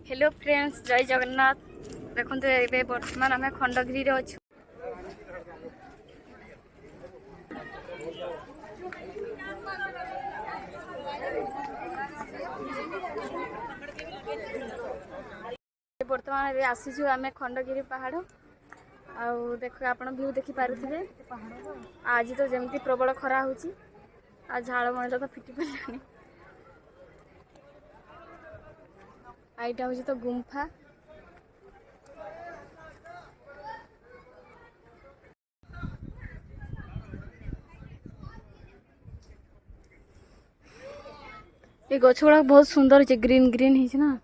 Hello friends, जय जगन्नाथ। देखो ये बर्तमान आम खंडगिरी अच्छु। बर्तमान आसीचु आम खंडगिरी पहाड़। आउ देख आप व्यू देखी पारे। आज तो जमती प्रबल खरा हो झाड़ मंडल तो फिटी पड़ानी। आईटा हूँ तो गुंफा। ये गछ गुड़ा बहुत सुंदर है, ग्रीन ग्रीन है ना।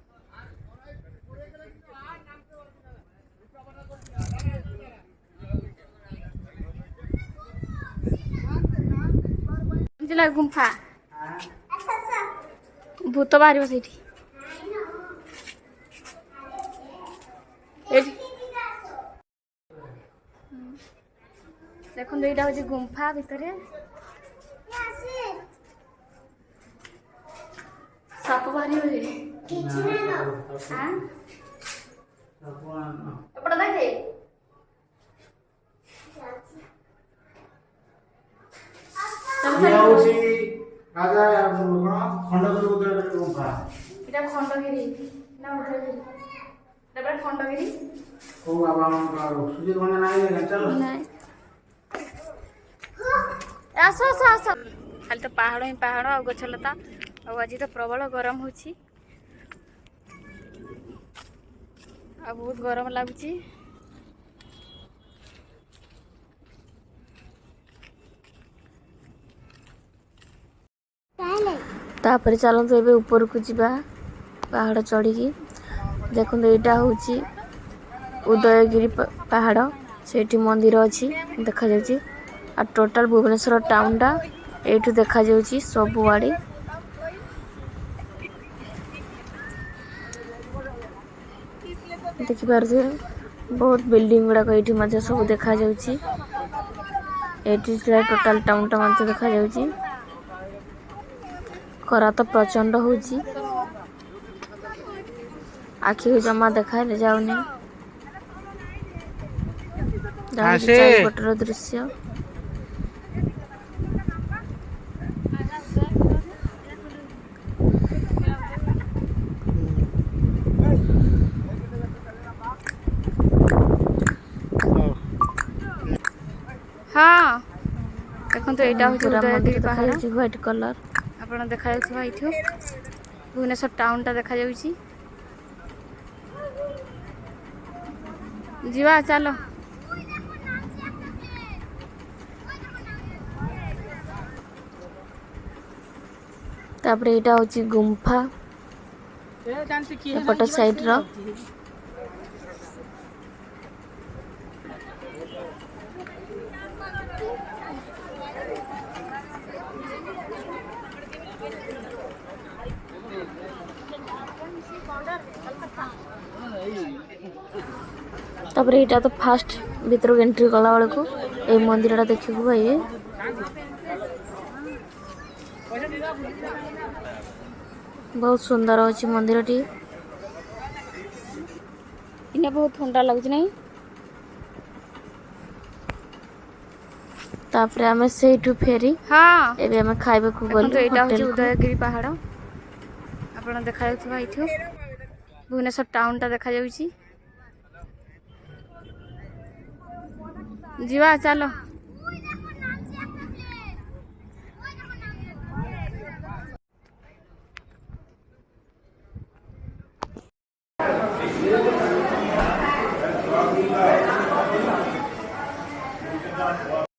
गुंफा भूत बाहर से देखो यहाँ हूँ गुंफा भितर साप बाहर देखे खंडगिरी ना उदयगिरी खंडगिरी आस आस आस खाली तो पहाड़ ही पहाड़ आ गछलता। आज तो प्रबल गरम हो बहुत गरम लगुच। तापर चलते ए ऊपर को जा पहाड़ चढ़ी। देखो यहाँ हूँ उदयगिरी पहाड़ से मंदिर अच्छी देखा जाउची। आ टोटल भुवनेश्वर टाउन टा एठू देखा जाउची सब आड़े। देखि पारथि बहुत बिल्डिंग गुड़ाक ये सब देखा जाउची। एठी टोटल टाउन टा मत देखा जाउची। खरा तो प्रचंड होची, आखि जमा देखा जाउनी। चारिपटर दृश्य हाँ देखो तो यहाँ हूँ उदयगिरी पहाड़ व्हाइट कलर आप देखा ये भुवनेश्वर टाउन टा देखा जाउची। जीवा चलो तापर यहाँ हूँ गुंफा एपट साइड रो तापर यहाँ तो फास्ट भीतर एंट्री कला बेलू ये मंदिर टा देखा पाइबे। बहुत सुंदर अच्छी मंदिर टी। इन्हें बहुत ठंडा लगुच नहीं। तापर आमे सेठू फेरी हाँ एबे आमे खाइबे को गलु। एटा होची उदयगिरी पहाड़ आपण देखा जाउथबा इथु भुवनेश्वर टाउन टा देखा जाउची। जीवा चलो।